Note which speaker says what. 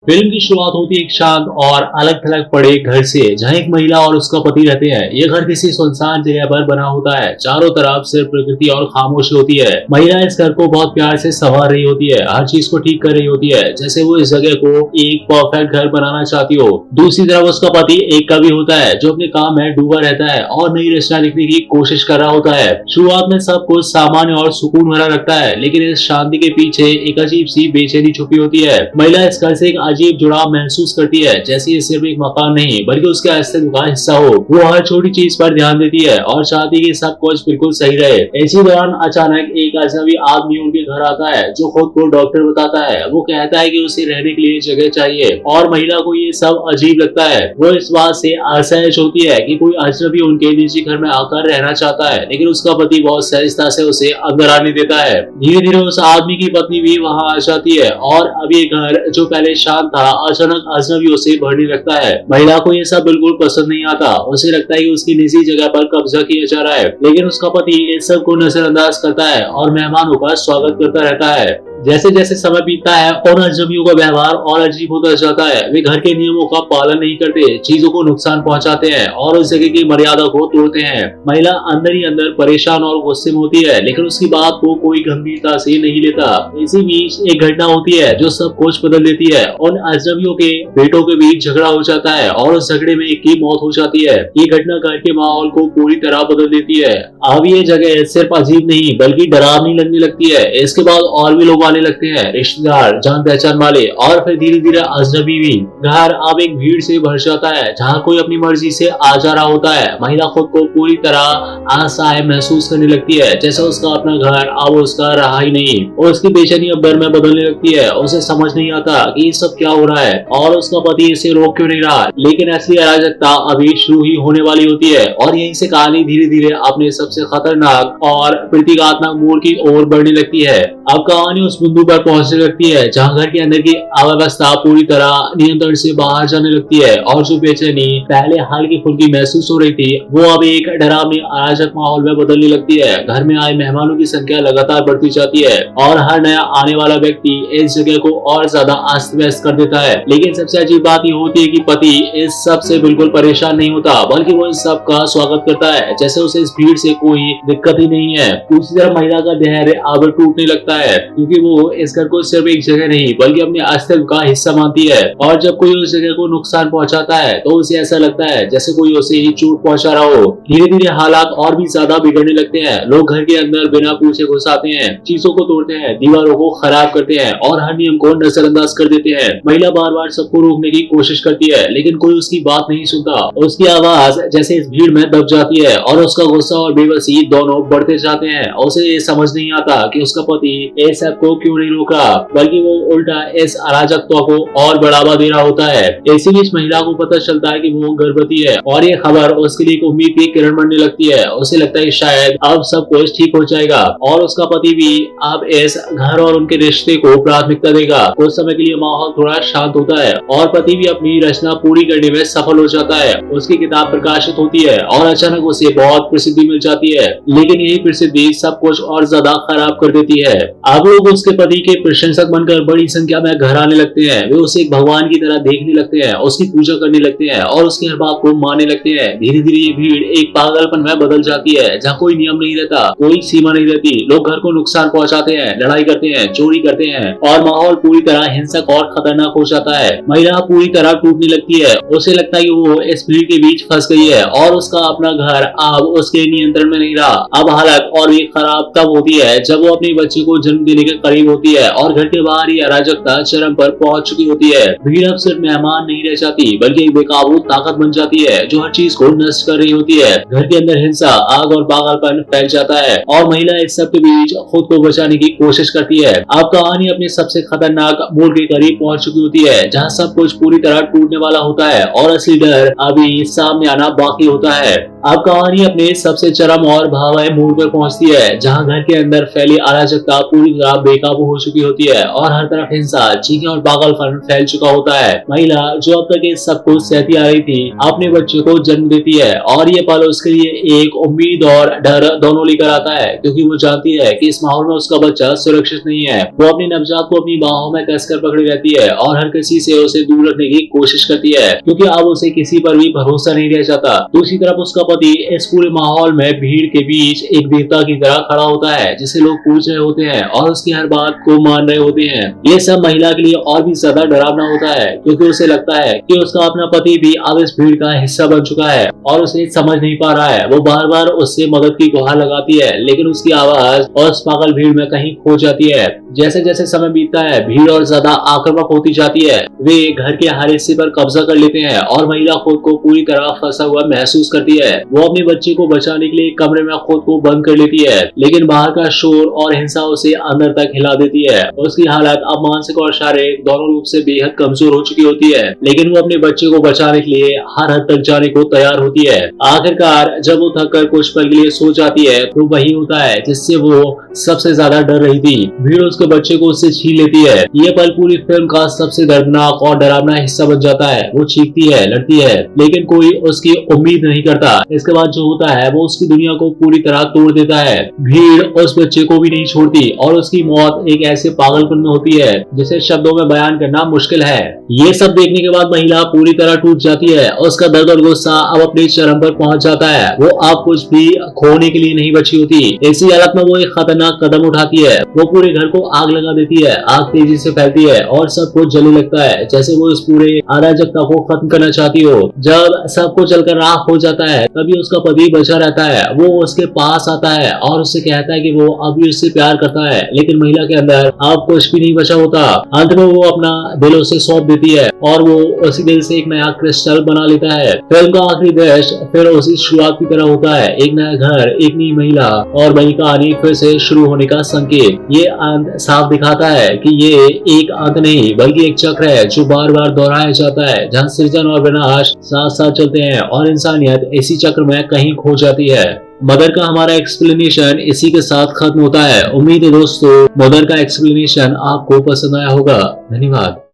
Speaker 1: Film की शुरुआत होती है एक शांत और अलग थलग पड़े घर से, जहां एक महिला और उसका पति रहते हैं। ये घर किसी सुनसान जगह पर बना होता है। चारों तरफ सिर्फ प्रकृति और खामोशी होती है। महिला इस घर को बहुत प्यार से संवार रही होती है, हर चीज को ठीक कर रही होती है, जैसे वो इस जगह को एक परफेक्ट घर बनाना चाहती हो। दूसरी तरफ उसका पति एक कवि होता है जो अपने काम में डूबा रहता है और नई रचना लिखने की कोशिश कर रहा होता है। शुरुआत में सब कुछ सामान्य और सुकून भरा लगता है, लेकिन इस शांति के पीछे एक अजीब सी बेचैनी छुपी होती है। महिला इस घर से एक अजीब जुड़ाव महसूस करती है, जैसे ये सिर्फ एक मकान नहीं बल्कि उसके अस्तित्व का हिस्सा हो। वो हर छोटी चीज पर ध्यान देती है और चाहती है कि सब कुछ बिल्कुल सही रहे। इसी दौरान अचानक एक अजनबी आदमी उनके घर आता है जो खुद को डॉक्टर बताता है। वो कहता है कि उसे रहने के लिए जगह चाहिए और महिला को ये सब अजीब लगता है। वो इस बात से असहज होती है कि कोई अजनबी उनके निजी घर में आकर रहना चाहता है, लेकिन उसका पति बहुत सहजता से उसे अंदर आने देता है। धीरे धीरे उस आदमी की पत्नी भी वहाँ आ जाती है और अब ये घर जो पहले शांत था अचानक अजनबियों से भरने लगता है। महिला को ये सब बिल्कुल पसंद नहीं आता। उसे लगता है कि उसकी निजी जगह पर कब्जा किया जा रहा है, लेकिन उसका पति इस सब को नजरअंदाज करता है और मेहमानों का स्वागत करता रहता है। जैसे जैसे समय बीतता है और अजनबियों का व्यवहार और अजीब होता जाता है। वे घर के नियमों का पालन नहीं करते, चीजों को नुकसान पहुंचाते हैं और उस जगह की मर्यादा को तोड़ते हैं। महिला अंदर ही अंदर परेशान और गुस्से में होती है, लेकिन उसकी बात को कोई गंभीरता से नहीं लेता। इसी बीच एक घटना होती है जो सब कुछ बदल देती है। उन अजनबियों के बेटों के बीच झगड़ा हो जाता है और उस झगड़े में एक की मौत हो जाती है। ये घटना घर के माहौल को पूरी तरह बदल देती है। अब ये जगह सिर्फ अजीब नहीं बल्कि डरावनी लगने लगती है। इसके बाद और भी लोग आने लगते हैं, रिश्तेदार, जान पहचान वाले और फिर धीरे धीरे अजनबी भी। घर अब एक भीड़ से भर जाता है जहाँ कोई अपनी मर्जी से आ जा रहा होता है। महिला खुद को पूरी तरह असहाय महसूस करने लगती है, जैसे उसका अपना घर अब उसका रहा ही नहीं। और उसकी बेचैनी अब डर में बदलने लगती है। उसे समझ नहीं आता कि ये सब क्या हो रहा है और उसका पति इसे रोक क्यों नहीं रहा। लेकिन असली अराजकता अभी शुरू ही होने वाली होती है और यहीं से कहानी धीरे धीरे अपने सबसे खतरनाक और प्रतीकात्मक मोड़ की ओर बढ़ने लगती है। अब कहानी उस बिंदु पर पहुंचने लगती है जहां घर के अंदर की अव्यवस्था पूरी तरह नियंत्रण से बाहर जाने लगती है और जो बेचैनी पहले हल्की फुल्की महसूस हो रही थी वो अब एक डरावनी अराजक माहौल में बदलने लगती है। घर में आए मेहमानों की संख्या लगातार बढ़ती जाती है और हर नया आने वाला व्यक्ति इस जगह को और ज्यादा अस्त व्यस्त कर देता है। लेकिन सबसे अजीब बात ये होती है कि पति इस सब से बिल्कुल परेशान नहीं होता, बल्कि वो इस सब का स्वागत करता है, जैसे उसे इस भीड़ से कोई दिक्कत ही नहीं है। दूसरी तरफ महिला का धैर्य अब टूटने लगता है, क्योंकि वो इस घर को सिर्फ एक जगह नहीं बल्कि अपने अस्तित्व का हिस्सा मानती है। और जब कोई उस जगह को नुकसान पहुंचाता है तो उसे ऐसा लगता है जैसे कोई उसे ही चोट पहुंचा रहा हो। धीरे धीरे हालात और भी ज्यादा बिगड़ने लगते हैं। लोग घर के अंदर बिना पूछे घुस आते हैं, चीजों को तोड़ते हैं, दीवारों को खराब करते हैं और हर नियम को नजरअंदाज कर देते हैं। महिला बार बार सबको रोकने की कोशिश करती है, लेकिन कोई उसकी बात नहीं सुनता। उसकी आवाज जैसे इस भीड़ में दब जाती है और उसका गुस्सा और बेबसी दोनों बढ़ते जाते हैं। उसे ये समझ नहीं आता कि उसका पति इस सब को क्यों नहीं रोक रहा, बल्कि वो उल्टा इस अराजकता को और बढ़ावा दे रहा होता है। इसी बीच महिला को पता चलता है कि वो गर्भवती है और ये खबर उसके लिए एक उम्मीद की किरण बनने लगती है। उसे लगता है शायद अब सब कुछ ठीक हो जाएगा और उसका पति भी अब इस घर और उनके रिश्ते को प्राथमिकता देगा। कुछ समय के लिए माहौल थोड़ा शांत होता है और पति भी अपनी रचना पूरी करने में सफल हो जाता है। उसकी किताब प्रकाशित होती है और अचानक उसे बहुत प्रसिद्धि मिल जाती है, लेकिन यही प्रसिद्धि सब कुछ और ज्यादा खराब कर देती है। अब लोग उसके पति के प्रशंसक बनकर बड़ी संख्या में घर आने लगते हैं। वे उसे एक भगवान की तरह देखने लगते हैं, उसकी पूजा करने लगते हैं और उसकी हर बात को मानने लगते हैं। धीरे धीरे ये भीड़ एक पागलपन में बदल जाती है, जहाँ कोई नियम नहीं रहता, कोई सीमा नहीं रहती। लोग घर को नुकसान पहुंचाते हैं, लड़ाई करते हैं, चोरी करते हैं और माहौल पूरी तरह हिंसक और खतरनाक हो जाता है। महिला पूरी तरह टूटने लगती है। उसे लगता है कि वो इस भीड़ के बीच फंस गई है और उसका अपना घर अब उसके नियंत्रण में नहीं रहा। अब हालत और भी खराब तब होती है जब वो अपने बच्चे को जन्म देने के करीब होती है और घर के बाहर ही अराजकता चरम पर पहुंच चुकी होती है। भीड़ अब सिर्फ मेहमान नहीं रह जाती बल्कि एक बेकाबू ताकत बन जाती है जो हर चीज को नष्ट कर रही होती है। घर के अंदर हिंसा, आग और पागलपन फैल जाता है और महिला इस सब के बीच खुद को बचाने की कोशिश करती है। अब कहानी अपने सबसे खतरनाक मोड़ के करीब पहुंच चुकी होती है, जहां सब कुछ पूरी तरह टूटने वाला होता है और असली डर अभी सामने आना बाकी होता है। अब कहानी अपने सबसे चरम और भावनात्मक मोड़ पर पहुंचती है, जहां घर के अंदर फैली अराजकता पूरी तरह बेकार बेकाबू हो चुकी होती है और हर तरफ हिंसा, चीखें और पागलपन फैल चुका होता है। महिला जो अब तक ये सब कुछ सहती आ रही थी, अपने बच्चे को जन्म देती है और ये पल उसके लिए एक उम्मीद और डर दोनों लेकर आता है, क्योंकि वो जानती है कि इस माहौल में उसका बच्चा सुरक्षित नहीं है। वो अपनी नवजात को अपनी बाहों में कसकर पकड़ी रहती है और हर किसी से उसे दूर रखने की कोशिश करती है, क्योंकि अब उसे किसी पर भी भरोसा नहीं रह जाता। दूसरी तरफ उसका पति इस पूरे माहौल में भीड़ के बीच एक देवता की तरह खड़ा होता है, जिसे लोग पूछ रहे होते हैं और उसकी हर बात को मान रहे होते हैं। ये सब महिला के लिए और भी ज्यादा डरावना होता है, क्योंकि उसे लगता है कि उसका अपना पति भी अब इस भीड़ का हिस्सा बन चुका है और उसे समझ नहीं पा रहा है। वो बार बार उससे मदद की गुहार लगाती है, लेकिन उसकी आवाज और उस पागल भीड़ में कहीं खो जाती है। जैसे जैसे समय बीतता है, भीड़ और ज्यादा आक्रामक होती जाती है। वे घर के हर हिस्से पर कब्जा कर लेते हैं और महिला खुद को पूरी तरह फंसा हुआ महसूस करती है। वो अपने बच्चे को बचाने के लिए कमरे में खुद को बंद कर लेती है, लेकिन बाहर का शोर और हिंसा उसे अंदर तक हिला देती है। उसकी हालत अब मानसिक और शारीरिक दोनों रूप से बेहद कमजोर हो चुकी होती है, लेकिन वो अपने बच्चे को बचाने के लिए हर हद तक जाने को तैयार होती है। आखिरकार जब वो थक कर कुछ पल के लिए सो जाती है, तो वही होता है जिससे वो सबसे ज्यादा डर रही थी। भीड़ उसके बच्चे को उससे छीन लेती है। ये पल पूरी फिल्म का सबसे दर्दनाक और डरावना हिस्सा बन जाता है। वो चीखती है, लड़ती है, लेकिन कोई उसकी उम्मीद नहीं करता। इसके बाद जो होता है वो उसकी दुनिया को पूरी तरह तोड़ देता है। भीड़ उस बच्चे को भी नहीं छोड़ती और उसकी मौत एक ऐसे पागलपन में होती है जिसे शब्दों में बयान करना मुश्किल है। ये सब देखने के बाद महिला पूरी तरह टूट जाती है। उसका दर्द और गुस्सा अब अपने चरम पर पहुंच जाता है। वो अब कुछ भी खोने के लिए नहीं बची होती। इसी हालत में वो एक खतरनाक कदम उठाती है। वो पूरे घर को आग लगा देती है। आग तेजी से फैलती है और सब कुछ जलने लगता है, जैसे वो इस पूरे अराजकता को खत्म करना चाहती हो। जब सब कुछ जलकर राख हो जाता है, तभी उसका पति बचा रहता है। वो उसके पास आता है और उससे कहता है कि वो अब भी उससे प्यार करता है, लेकिन महिला के अंदर अब कुछ भी नहीं बचा होता। अंत में वो अपना दिल उसे सौंप देती है और वो उसी दिल से एक नया क्रिस्टल बना लेता है। फिल्म का आखिरी दृश्य फिर उसी शुरुआत की तरह होता है। एक नया घर, एक नई महिला और वही कहानी फिर से शुरू होने का संकेत। ये अंत साफ दिखाता है कि ये एक अंत नहीं बल्कि एक चक्र है जो बार बार दोहराया जाता है, जहाँ सृजन और विनाश साथ साथ चलते हैं और इंसानियत इसी चक्र में कहीं खो जाती है। मदर का हमारा एक्सप्लेनेशन इसी के साथ खत्म होता है। उम्मीद है दोस्तों मदर का एक्सप्लेनेशन आपको पसंद आया होगा। धन्यवाद।